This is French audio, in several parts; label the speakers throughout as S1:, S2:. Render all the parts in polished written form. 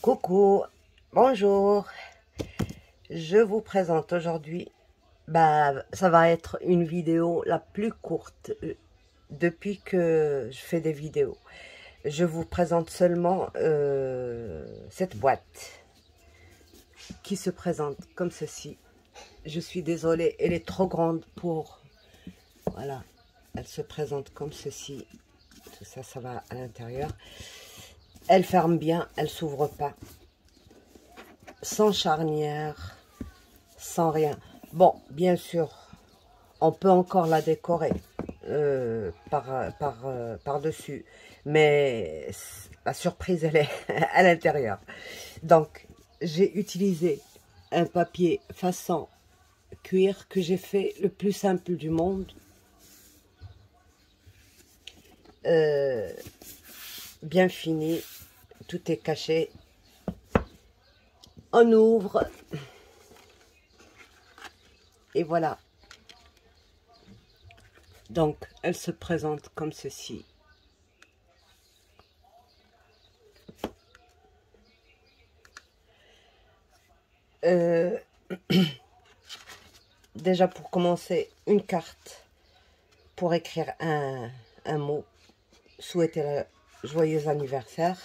S1: Coucou, bonjour. Je vous présente aujourd'hui, ça va être une vidéo la plus courte depuis que je fais des vidéos. Je vous présente seulement cette boîte qui se présente comme ceci. Je suis désolée, elle est trop grande pour... Voilà, elle se présente comme ceci. Tout ça, ça va à l'intérieur. Elle ferme bien, elle s'ouvre pas. Sans charnière, sans rien. Bon, bien sûr, on peut encore la décorer par-dessus. Mais la surprise, elle est à l'intérieur. Donc, j'ai utilisé un papier façon cuir que j'ai fait le plus simple du monde. Bien fini, tout est caché. On ouvre et voilà. Donc, elle se présente comme ceci. Déjà pour commencer, une carte pour écrire un mot. Souhaiter le joyeux anniversaire.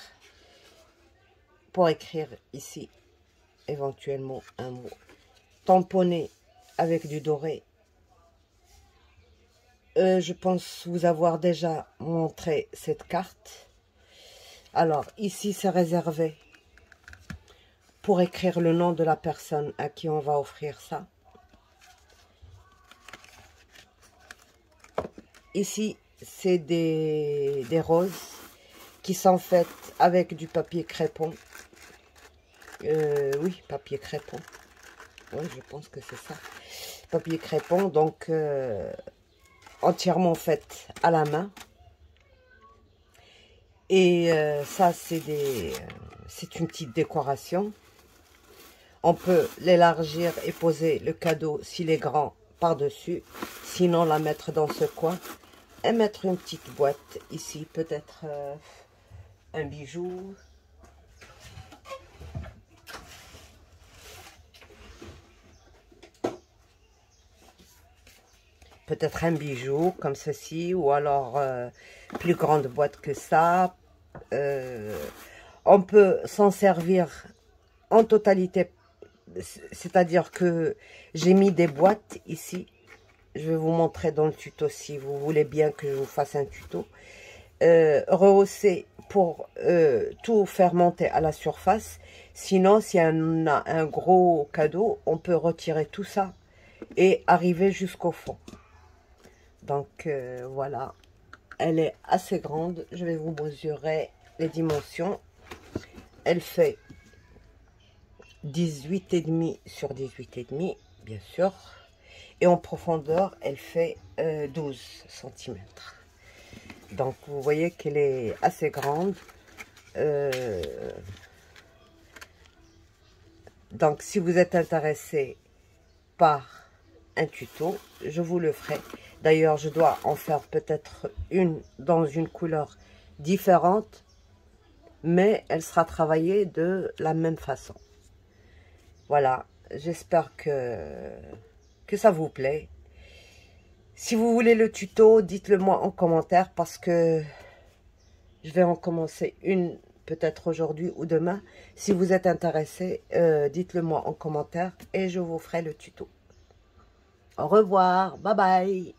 S1: Pour écrire ici, éventuellement, un mot. Tamponner avec du doré. Je pense vous avoir déjà montré cette carte. Alors, ici, c'est réservé pour écrire le nom de la personne à qui on va offrir ça. Ici, c'est des roses qui sont faites avec du papier crépon. Oui, papier crépon. Oui, je pense que c'est ça. Papier crépon, donc entièrement fait à la main. Et ça, c'est une petite décoration. On peut l'élargir et poser le cadeau, s'il est grand, par-dessus. Sinon, la mettre dans ce coin. Et mettre une petite boîte ici, peut-être un bijou. Peut-être un bijou comme ceci, ou alors plus grande boîte que ça. On peut s'en servir en totalité, c'est-à-dire que j'ai mis des boîtes ici. Je vais vous montrer dans le tuto si vous voulez bien que je vous fasse un tuto. Rehausser pour tout faire monter à la surface. Sinon, si on a un gros cadeau, on peut retirer tout ça et arriver jusqu'au fond. Donc voilà, elle est assez grande. Je vais vous mesurer les dimensions. Elle fait 18,5 sur 18,5, bien sûr. Et en profondeur, elle fait 12 cm. Donc, vous voyez qu'elle est assez grande. Donc, si vous êtes intéressé par un tuto, je vous le ferai. D'ailleurs, je dois en faire peut-être une dans une couleur différente, mais elle sera travaillée de la même façon. Voilà, j'espère que ça vous plaît. Si vous voulez le tuto, dites-le moi en commentaire parce que je vais en commencer une peut-être aujourd'hui ou demain. Si vous êtes intéressé, dites-le moi en commentaire et je vous ferai le tuto. Au revoir, bye bye.